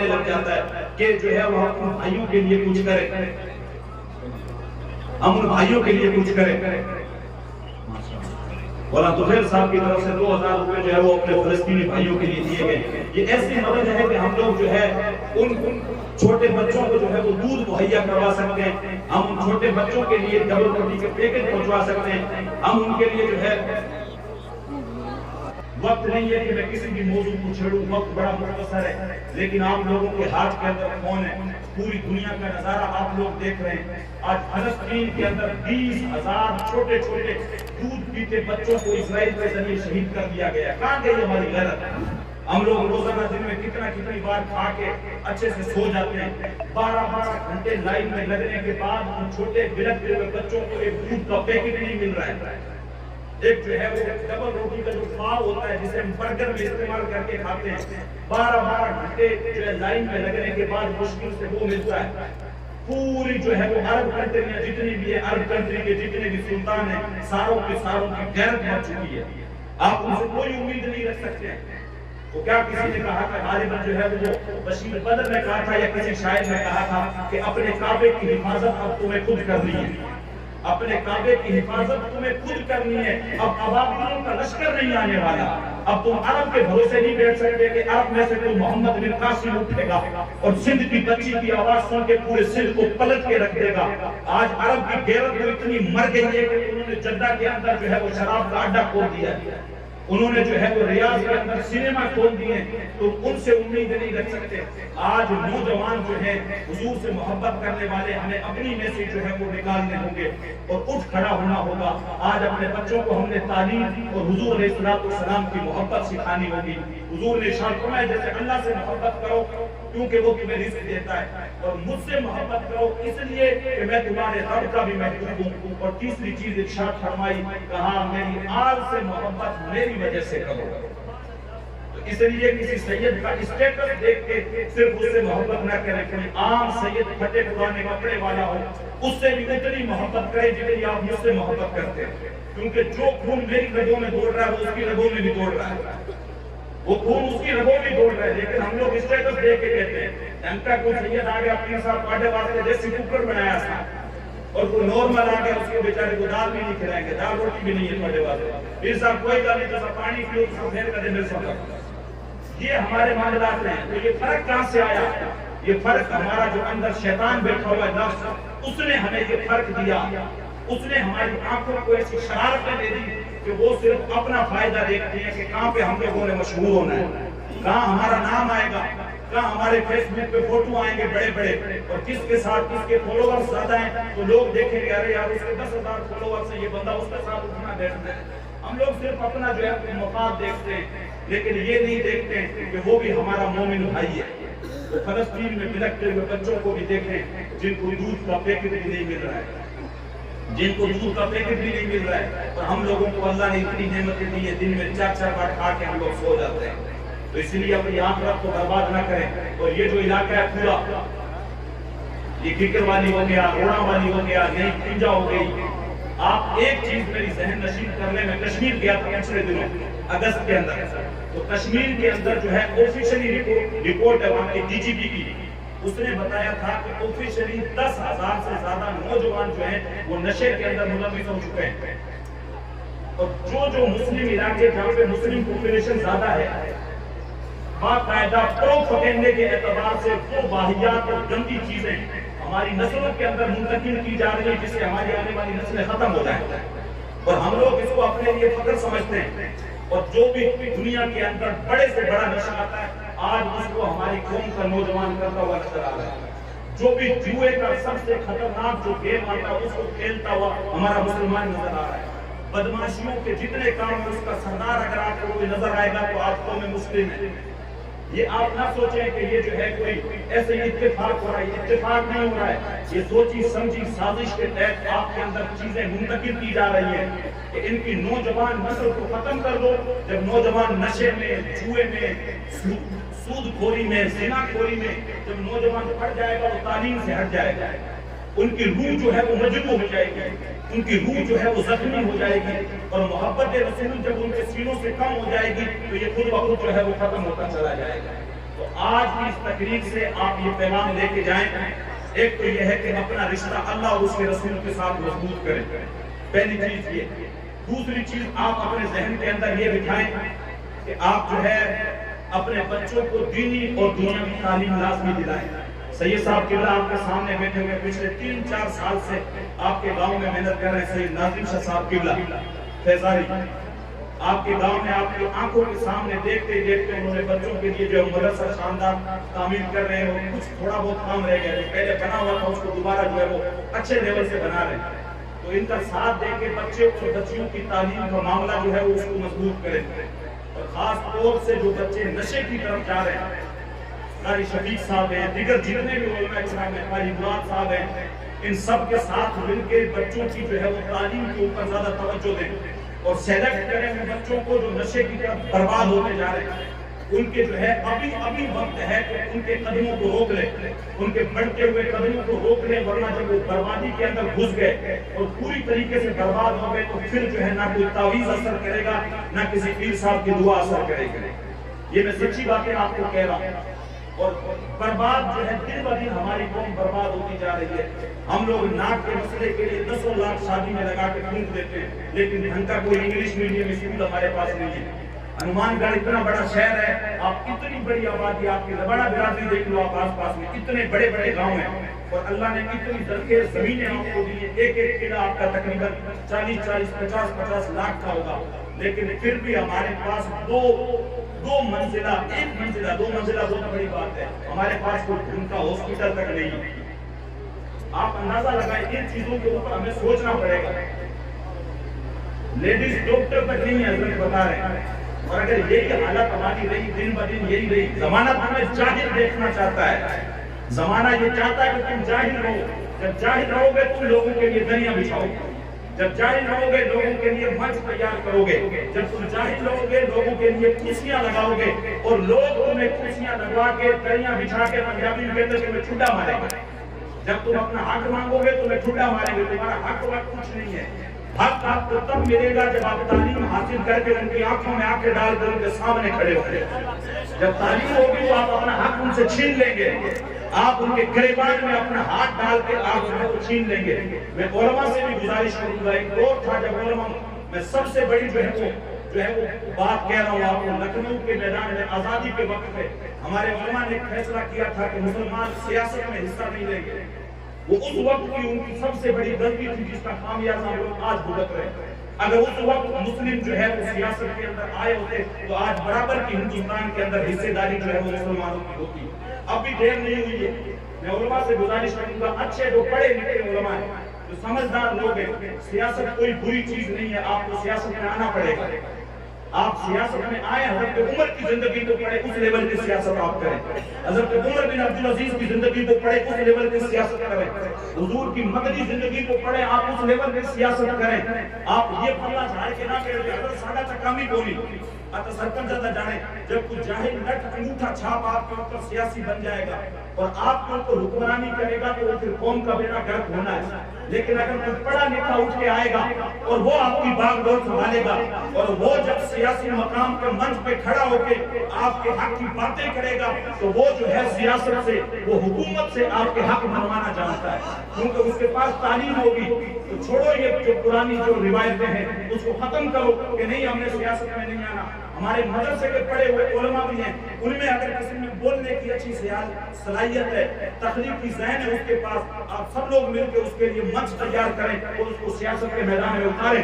آنے لگ جاتا ہے کہ جو ہے وہ اپنے بھائیوں کے لیے کچھ کرے، ہم ان بھائیوں کے لیے کچھ کریں۔ مولانا طفیل صاحب کی طرف سے 2000 روپے جو ہے وہ اپنے فلسطینی بھائیوں کے لیے دیے گئے۔ یہ ایسی مدد ہے کہ ہم لوگ جو ہے ان چھوٹے بچوں کو جو ہے وہ دودھ مہیا کروا سکتے ہیں، ہم ان چھوٹے بچوں کے لیے ڈبل روٹی کے پیکٹ پہنچوا سکتے ہیں، ہم ان کے لیے جو ہے وقت نہیں ہے کہ میں کسی بھی موضوع کو چھیڑوں، وقت بڑا مختصر ہے، لیکن آپ لوگوں کے ہاتھ کے اندر فون ہے، پوری دنیا کا نظارہ آپ لوگ دیکھ رہے ہیں۔ آج فلسطین کے اندر 20,000 چھوٹے چھوٹے دودھ پیتے بچوں کو اسرائیل کے ذریعے شہید کر دیا گیا۔ کہاں گئی ہماری غیرت؟ ہم لوگ روزانہ دن میں کتنی بار کھا کے اچھے سے سو جاتے ہیں، 12 گھنٹے لائن میں لگنے کے بعد ان چھوٹے بلکتے ہوئے بچوں کو ایک دودھ کا پیکٹ نہیں مل رہا ہے۔ ایک جو ہے وہ ڈبل روٹی کا جو پاؤ ہوتا ہے جسے ہم برگر میں استعمال کر کے کھاتے ہیں، 12 گھنٹے جو ہے لائن میں لگنے کے بعد مشکل سے وہ ملتا ہے۔ پوری جو ہے وہ عرب کنٹریاں جتنی بھی ہیں، عرب کنٹری کے جتنے بھی سلطان ہیں، ساروں کی غیرت مر چکی ہے۔ آپ ان سے کوئی امید نہیں رکھ سکتے ہیں۔ وہ کیا کسی نے کہا تھا، غالباً جو ہے وہ بشیر بدر نے کہا تھا یا کسی شاعر نے کہا تھا کہ اپنے کعبے کی حفاظت اب تمہیں خود کرنی ہے، اپنے کعبے کی حفاظت تمہیں خود کرنی ہے۔ اب ابابیلوں کا لشکر نہیں آنے والا، اب تم عرب کے بھروسے نہیں بیٹھ سکتے کہ عرب میں سے کوئی محمد بن قاسم اٹھے گا اور سندھ کی بچی کی آواز سن کے پورے سندھ کو پلٹ کے رکھ دے گا۔ آج عرب کی غیرت تو اتنی مر گئی ہے کہ انہوں نے جدہ کے اندر جو ہے وہ شراب کا اڈا کھول دیا ہے، انہوں نے جو ہے وہ ریاض کے اندر سینما کھول دیے، تو ان سے امید نہیں رکھ سکتے۔ آج نوجوان جو ہے حضور سے محبت کرنے والے ہمیں اپنی میں سے جو ہے وہ نکالنے ہوں گے اور اٹھ کھڑا ہونا ہوگا۔ آج اپنے بچوں کو ہم نے تعلیم اور حضور علیہ السلام کی محبت سکھانی ہوگی۔ حضور نے ارشاد فرمایا جیسے اللہ سے محبت کرو کیونکہ وہ تمہیں رزق دیتا ہے، اور مجھ سے محبت کرو اس لیے کہ میں تمہارے رب کا بھی محبوب ہوں۔ اور تیسری چیز ارشاد فرمائی، کہا میری آل سے محبت میری وجہ سے کرو۔ تو اس لیے کسی سید کا اسٹیٹس دیکھ کے صرف اس سے محبت نہ کریں، کوئی عام سید پھٹے پرانے کپڑے والا ہو اس سے بھی اتنی محبت کریں جتنی آپ مجھ سے محبت کرتے ہیں، کیونکہ جو خون میری رگوں میں دوڑ رہا ہے وہ اس کی رگوں میں بھی دوڑ رہا ہے، وہ خون اس کی رگوں میں دوڑ رہا ہے۔ لیکن ہم لوگ اسٹیٹس دیکھ کے کہتے ہیں ان کا کوئی سید آ گیا پیر صاحب پاٹے واسطے دیسی کوکر بنایا تھا، اور کوئی نارمل آ گیا اس کے بیچارے کو دال بھی نہیں کھلائیں گے، دال روٹی بھی نہیں ہے پاٹے واسطے، پیر صاحب کوئی گل نہیں تو سب پانی پیو اس کو پھیر کر دے میرے ساتھ۔ یہ ہمارے معاملات میں ہے۔ تو یہ فرق کہاں سے آیا؟ یہ فرق ہمارا جو اندر شیطان بیٹھا ہوا ہے نفس، اس نے ہمیں یہ فرق دیا، اس نے ہماری آنکھوں کو ایسی شرارتیں دے دی کہ وہ صرف اپنا فائدہ دیکھتے ہیں کہ کہاں پہ ہم لوگوں نے مشہور ہونا ہے، کہاں ہمارا نام آئے گا، کہاں ہمارے فیس بک پہ فوٹو آئیں گے بڑے بڑے، اور کس کے ساتھ کس کے فالوورز زیادہ ہیں تو لوگ دیکھیں گے ارے یار اس کے 10,000 فالوورز ہیں، یہ بندہ اس کے ساتھ اٹھنا بیٹھنا ہے۔ ہم لوگ صرف اپنا جو ہے اپنے مفاد دیکھتے ہیں، لیکن یہ نہیں دیکھتے کہ وہ بھی ہمارا مومن بھائی ہے۔ تو فلسطین میں بلکتے ہوئے بچوں کو بھی دیکھیں جن کو دودھ کا پیکٹ بھی نہیں مل رہا ہے، جن کو دودھ کا پیکٹ بھی نہیں مل رہا ہے، اور ہم لوگوں کو اللہ نے اتنی نعمتیں دی ہیں، دن میں 4 بار کھا کے ہم لوگ سو جاتے ہیں۔ تو اس لیے اپنی آخرت کو برباد نہ کریں۔ اور یہ جو علاقہ ہے پورا، یہ ککر والی ہو گیا، روڑا والی ہو گیا، نئی پنجا ہو گئی، آپ ایک چیز میری ذہن نشین کرنے میں کشمیر گیا تھا پچھلے دنوں اگست کے اندر، تو کشمیر کے اندر جو ہے آفیشلی رپورٹ ہے وہاں کی ڈی جی پی کی، اس نے بتایا تھا کہ آفیشلی 10,000 سے زیادہ نوجوان جو ہیں وہ نشے کے اندر ملوث ہو چکے ہیں، اور جو مسلم علاقے جہاں پہ مسلم پاپولیشن زیادہ ہے، باقاعدہ پروپیگنڈے کے اعتبار سے وہ واہیات اور گندی چیزیں ہماری نسلوں کے اندر منتقل کی جا رہی ہے جس سے ہماری آنے والی نسلیں ختم ہو جائیں، اور ہم لوگ اس کو اپنے لیے فخر سمجھتے ہیں۔ اور جو بھی دنیا کے اندر بڑے سے بڑا نشہ آتا ہے آج اس کو ہماری قوم کا نوجوان کرتا ہوا نظر آ رہا ہے۔ جو بھی جوئے کا سب سے خطرناک جو گیم آتا ہے اس کو کھیلتا ہوا ہمارا مسلمان نظر آ رہا ہے۔ بدماشیوں کے جتنے کام ہیں اس کا سردار اگر آپ کو کوئی نظر آئے گا تو آپ قوم مسلم ہے۔ یہ آپ نہ سوچیں کہ یہ جو ہے کوئی ایسے اتفاق ہو رہا ہے، اتفاق نہیں ہو رہا ہے، یہ سوچی سمجھی سازش کے تحت آپ کے اندر چیزیں منتقل کی جا رہی ہیں کہ ان کی نوجوان نسل کو ختم کر دو۔ جب نوجوان نشے میں، جوئے میں، سود خوری میں، زنا خوری میں جب نوجوان ہٹ جائے گا وہ تعلیم سے ہٹ جائے گا، ان کی روح جو ہے وہ مجروح ہو جائے گی، ان کی روح جو ہے وہ زخمی ہو جائے گی، اور محبت رسول جب ان کے سینوں سے کم ہو جائے گی تو یہ خود بخود جو ہے وہ ختم ہوتا چلا جائے گا۔ تو آج کی اس تقریب سے آپ یہ پیغام لے کے جائیں، ایک تو یہ ہے کہ اپنا رشتہ اللہ اور اس کے رسول کے ساتھ مضبوط کریں، پہلی چیز یہ۔ دوسری چیز آپ اپنے ذہن کے اندر یہ بٹھائیں کہ آپ جو ہے اپنے بچوں کو دینی اور دنیاوی تعلیم لازمی دلائیں۔ سید صاحب قبلہ آپ کے سامنے بیٹھے ہوئے پچھلے 3-4 سال سے آپ کے گاؤں میں محنت کر رہے ہیں۔ سید ناظم شاہ صاحب قبلہ فیضاری آپ کے گاؤں میں آپ کی آنکھوں کے سامنے دیکھتے دیکھتے انہوں نے بچوں کے لیے جو مدرسہ شاندار تعمیر کر رہے ہیں، کچھ تھوڑا بہت کام رہ گیا جو پہلے بنا ہوا تھا اس کو دوبارہ جو ہے وہ اچھے لیول سے بنا رہے ہیں۔ تو ان کا ساتھ دے کے بچے اور بچیوں کی تعلیم کا معاملہ جو ہے وہ اس کو مضبوط کریں، اور خاص طور سے جو بچے نشے کی طرف جا رہے ہیں، قاری شفیق صاحب ہیں، دیگر جتنے بھی علماء کرام ہیں، قاری مراد صاحب ہیں، ان سب کے ساتھ مل کے بچوں کی جو ہے وہ تعلیم کے اوپر زیادہ توجہ دیں اور سیلیکٹ کریں ان بچوں کو جو نشے کی طرف برباد ہوتے جا رہے ہیں۔ ان کے جو ہے ابھی وقت ہے کہ ان کے قدموں کو روک لیں، ان کے بڑھتے ہوئے قدموں کو روک لیں، ورنہ جب وہ بربادی کے اندر گھس گئے اور پوری طریقے سے برباد ہو گئے تو پھر جو ہے نہ کوئی تعویذ اثر کرے گا، نہ کسی پیر صاحب کی دعا اثر کرے گی۔ یہ میں سچی باتیں آپ کو کہہ رہا ہوں۔ اور برباد جو ہے دن بہ دن ہماری قوم برباد ہوتی جا رہی ہے۔ ہم لوگ ناک کے مسئلے کے لیے 10 لاکھ شادی میں لگا کے پھونک دیتے ہیں، لیکن ڈھنگ کا کوئی انگلش میڈیم اسکول ہمارے پاس نہیں ہے۔ ہنومان گڑھ اتنا بڑا شہر ہے، آپ اتنی بڑی آبادی، آپ کی بڑا برادری دیکھ لو، آپ آس پاس میں اتنے بڑے بڑے گاؤں ہیں، اور اللہ نے اتنی زرخیز زمینیں آپ کو دی ہیں، ایک ایک قلعہ آپ کا تقریباً 40-50 لاکھ کا ہوگا، لیکن پھر بھی ہمارے پاس دو منزلہ دو منزلہ بہت بڑی بات ہے، ہمارے پاس کوئی ان کا ہاسپٹل تک نہیں ہے۔ آپ اندازہ لگائیں، ان چیزوں کے اوپر ہمیں سوچنا پڑے گا۔ لیڈیز ڈاکٹر تک نہیں ہے، حضرت بتا رہے ہیں، اور اگر یہی حالت ہماری رہی، دن بہ دن یہی رہی، زمانہ ہمیں جاہل دیکھنا چاہتا ہے، زمانہ یہ چاہتا ہے کہ تم جاہل رہو۔ جب جاہل رہو گے تم لوگوں کے لیے دنیا بچھاؤ گے، جب جاہل رہو گے لوگوں کے لیے منچ تیار کرو گے، جب تم جاہل رہو گے لوگوں کے لیے کرسیاں لگاؤ گے، اور لوگ تمہیں کرسیاں لگوا کے دریاں بچھا کے پنجابی میں کہتے ہیں تمہیں ٹھڈا ماریں گے۔ جب تم اپنا حق مانگو گے تمہیں ٹھڈا ماریں گے، تمہارا حق وقت کچھ نہیں ہے۔ حق آپ کو تب ملے گا جب آپ تعلیم حاصل کر کے ان کی آنکھوں میں آنکھیں ڈال کر ان کے سامنے کھڑے ہوں گے۔ جب تعلیم ہوگی تو آپ اپنا حق ان سے چھین لیں گے، آپ ان کے گریبان میں اپنا ہاتھ ڈال کے آپ جو ہے وہ چھین لیں گے۔ میں علماء سے بھی گزارش کروں گا، ایک دور تھا جب علماء، میں سب سے بڑی جو ہے وہ بات کہہ رہا ہوں آپ کو، لکھنؤ کے میدان میں آزادی کے وقت پہ ہمارے علماء نے فیصلہ کیا تھا کہ مسلمان سیاست میں حصہ نہیں لیں گے۔ وہ اس وقت کی ان کی سب سے بڑی غلطی تھی جس کا خامیازہ ہم لوگ آج بھگت رہے ہیں۔ اگر اس وقت مسلم جو ہے وہ سیاست کے اندر آئے ہوتے تو آج برابر کی ہندوستان کے اندر حصے داری جو ہے وہ مسلمانوں کی ہوتی۔ اب بھی دیر نہیں ہوئی ہے، میں علماء سے گزارش کروں گا، اچھے جو پڑھے لکھے علماء ہیں، جو سمجھدار لوگ ہیں، سیاست کوئی بری چیز نہیں ہے، آپ کو سیاست میں آنا پڑے گا۔ آپ سیاست میں آئے، حضرت عمر کی زندگی کو پڑھے، اس لیول کی سیاست آپ کریں۔ حضرت عمر بن عبدالعزیز کی زندگی کو پڑھے، اس لیول کی سیاست کریں۔ حضور کی مدنی زندگی کو پڑھے، آپ اس لیول کی سیاست کریں۔ آپ یہ پڑھنا جھاڑ کے نہ کہتے حضرت سادہ چکامی بولی آتا سرکن زیادہ جانے، جب کچھ جاہل نٹ انگوٹھا چھاپ آپ کے اوپر سیاسی بن جائے گا اور آپ کے اوپر حکمرانی کرے گا تو وہ پھر قوم کا بیڑا گرک ہونا ہے۔ لیکن اگر کوئی پڑھا لکھا اٹھ کے آئے گا اور وہ آپ کی باغ ڈور سنبھالے گا، اور وہ جب سیاسی مقام پر منچ پہ کھڑا ہو کے آپ کے حق کی باتیں کرے گا تو وہ جو ہے سیاست سے، وہ حکومت سے آپ کے حق منوانا جانتا ہے، کیونکہ اس کے پاس تعلیم ہوگی۔ تو چھوڑو یہ جو پرانی جو روایتیں ہیں اس کو ختم کرو کہ نہیں ہم نے سیاست میں نہیں آنا۔ ہمارے مدرسے کے پڑھے ہوئے علماء بھی ہیں، ان میں اگر کسی میں بولنے کی اچھی صلاحیت ہے، تخلیقی ذہن ہے اس کے پاس، آپ سب لوگ مل کے اس کے لیے منچ تیار کریں اور اس کو سیاست کے میدان میں اتاریں،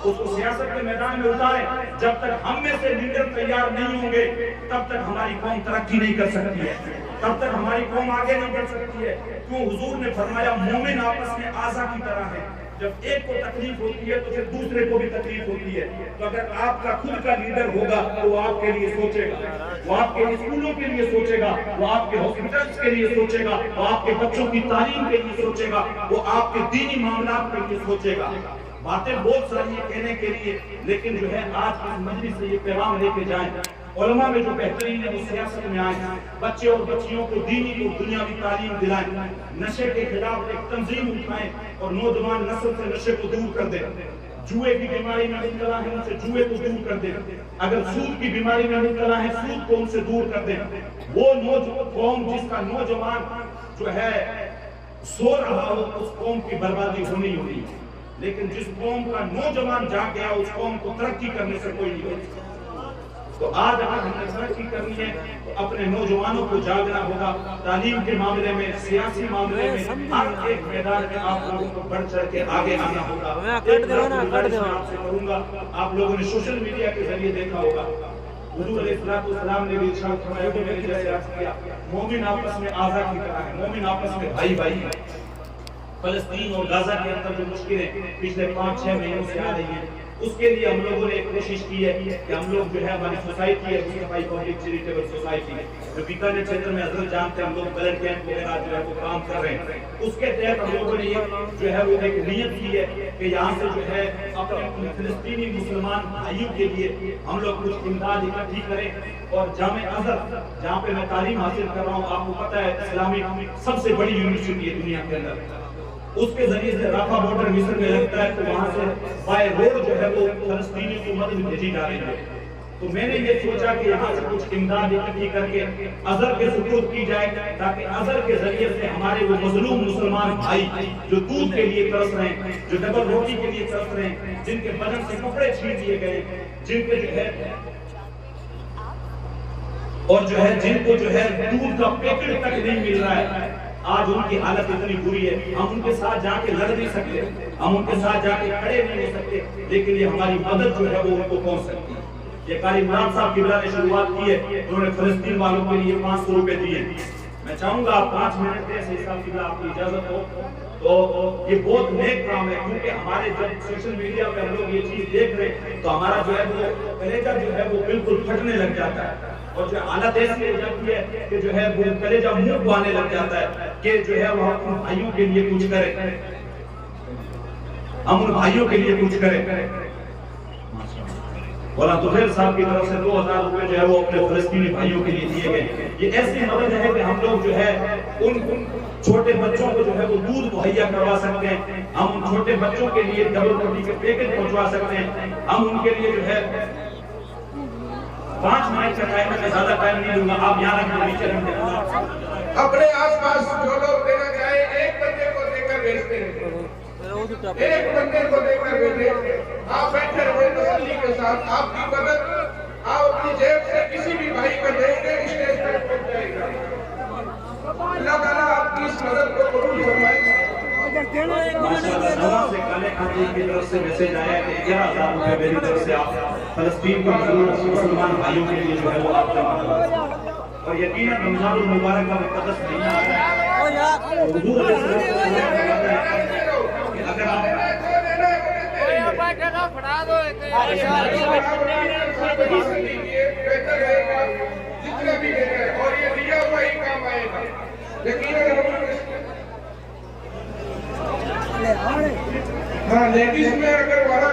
اس کو سیاست کے میدان میں اتاریں۔ جب تک ہم میں سے لیڈر تیار نہیں ہوں گے تب تک ہماری قوم ترقی نہیں کر سکتی ہے، تب تک ہماری قوم آگے نہیں بڑھ سکتی ہے۔ کیوں حضور نے فرمایا مومن آپس میں اعضا کی طرح ہے، جب ایک کو تکلیف ہوتی ہے تو پھر دوسرے کو بھی تکلیف ہوتی ہے۔ تو اگر آپ کا خود کا لیڈر ہوگا تو وہ آپ کے لیے سوچے گا، وہ آپ کے اسکولوں کے لیے سوچے گا، وہ آپ کے ہاسپٹلس کے لیے سوچے گا، وہ آپ کے بچوں کی تعلیم کے لیے سوچے گا، وہ آپ کے دینی معاملات کے لیے سوچے گا۔ باتیں بہت ساری ہیں کہنے کے لیے، لیکن جو ہے آج کی مجلس سے یہ پیغام لے کے جائیں، علماء میں جو بہترین ہے وہ سیاست میں آئیں، بچے اور بچیوں کو دینی اور دنیاوی تعلیم دلائیں، نشے کے خلاف ایک تنظیم اٹھائیں اور نوجوان نسل سے نشے کو دور کر دیں۔ جوئے کی بیماری میں مبتلا ہے ان سے جوئے کو دور کر دیں، اگر سود کی بیماری میں مبتلا ہے سود کو ان سے دور کر دیں۔ وہ قوم جس کا نوجوان جو ہے سو رہا ہو اس قوم کی بربادی ہونی ہوئی، لیکن جس قوم کا نوجوان جاگ گیا اس قوم کو ترقی کرنے سے کوئی نہیں ہوتی۔ تو آج اگر ہم نے ترقی کرنی ہے تو اپنے نوجوانوں کو جاگنا ہوگا، تعلیم کے معاملے میں، سیاسی معاملے میں، ہر ایک میدان میں آپ لوگوں کو بڑھ چڑھ کے آگے آنا ہوگا۔ ایک بات میں آپ سے کروں گا، آپ لوگوں نے سوشل میڈیا کے ذریعے دیکھا ہوگا، حضور علیہ السلام نے بھی ارشاد فرمایا کہ میں نے جیسے عرض کیا، مومن آپس میں آزا کی طرح ہے، مومن آپس میں بھائی بھائی ہے۔ فلسطین اور غزہ کے اندر جو مشکلیں پچھلے 5-6 مہینوں سے آ رہی ہیں، اس کے لیے ہم لوگوں نے ایک کوشش کی ہے کہ ہم لوگ جو ہے ہماری سوسائٹی ہے مصطفی پبلک چیریٹیبل سوسائٹی جو بیکانیر چھیتر میں حضرت جانتے ہیں، ہم لوگ بلڈ کیمپ وغیرہ جو ہے وہ کام کر رہے ہیں، اس کے تحت ہم لوگوں نے یہ جو ہے وہ ایک نیت کی ہے کہ یہاں سے جو ہے اپنے فلسطینی مسلمان بھائیوں کے لیے ہم لوگ کچھ امداد اکٹھی کریں، اور جامع ازہر جہاں پہ میں تعلیم حاصل کر رہا ہوں، آپ کو پتہ ہے اسلامی سب سے بڑی یونیورسٹی ہے دنیا کے اندر، اس کے ذریعے سے رافع بارڈر مصر میں لگتا ہے، تو وہاں سے بائی روڈ جو ہے وہ فلسطینی کو مدد بھیجی جا رہی ہے۔ تو میں نے یہ سوچا کہ یہاں سے کچھ امداد اکٹھی کر کے ازہر کے سپرد کی جائے، تاکہ ازہر کے ذریعے سے ہمارے وہ مظلوم مسلمان بھائی جو دودھ کے لیے ترس رہے ہیں، جو ڈبل روٹی کے لیے ترس رہے ہیں، جن کے بدن سے کپڑے چھین دیے گئے، جن کے جو ہے اور جو ہے جن کو جو ہے دودھ کا پیکٹ تک نہیں مل رہا ہے، آج ان کی حالت اتنی بری ہے، ہم ان کے ساتھ جا کے لڑ نہیں سکتے، ہم ان کے ساتھ جا کے کھڑے نہیں ہو سکتے، لیکن یہ ہماری مدد جو ہے وہ ان کو پہنچ سکتی ہے۔ یہ قاری مراد صاحب قبلہ نے شروعات کی ہے، انہوں نے فلسطین والوں کے لیے 500 روپے دیے۔ میں چاہوں گا آپ 5 منٹ دیں، سے صاحب قبلہ آپ کی اجازت ہو تو یہ بہت نیک کام ہے، کیونکہ ہمارے جب سوشل میڈیا پہ ہم لوگ یہ چیز دیکھ رہے ہیں تو ہمارا جو ہے وہ کلیجہ جو ہے وہ بالکل پھٹنے لگ جاتا ہے، اور جو حالت ایسی ہو جاتی ہے کہ جو ہے وہ کلیجہ منہ کو آنے لگ جاتا ہے کہ جو ہے وہ اپنے بھائیوں کے لیے کچھ کرے، ہم ان بھائیوں کے لیے کچھ کریں۔ مولانا طفیل صاحب کی طرف سے 2000 روپے جو ہے وہ اپنے فلسطینی بھائیوں کے لیے دیے گئے۔ یہ ایسی مدد ہے کہ ہم لوگ جو ہے ان چھوٹے بچوں کو جو ہے وہ دودھ مہیا کروا سکتے ہیں، ہم ان چھوٹے بچوں کے لیے ڈبل روٹی کے پیکٹ پہنچوا سکتے ہیں، ہم ان کے لیے جو ہے 5 منٹ کا ٹائم ہے، میں زیادہ ٹائم نہیں دوں گا، آپ یہاں رکھ نیچے رکھ دیں۔ اپنے آس پاس جو لوگ دینا چاہے ایک بندے کو دے کر بھیجتے ہیں، ایک بندے کو دے کر بھیجتے ہیں، آپ بیٹھے رہے تسلی کے ساتھ، آپ کی مدد آپ اپنی جیب سے کسی بھی بھائی کو دیں گے، اسٹیج پر پہنچ جائے گا۔ اللہ تعالیٰ آپ کی اس مدد کو قبول فرمائے۔ سے کالے خان کی طرف سے میسج آیا کہ 11,000 روپے میری طرف سے آپ فلسطین کے مسلمان بھائیوں کے لیے جو ہے وہ آپ جمع کریں، اور یقیناً رمضان المبارک کا مقدس مہینہ ہے، حضور علیہ السلام کہ اگر آپ بہتر رہے گا جتنا بھی دے رہے، اور یہ دیا ہوا ہی کام آئے گا یقیناً۔ ہاں لیڈیز میں اگر وہاں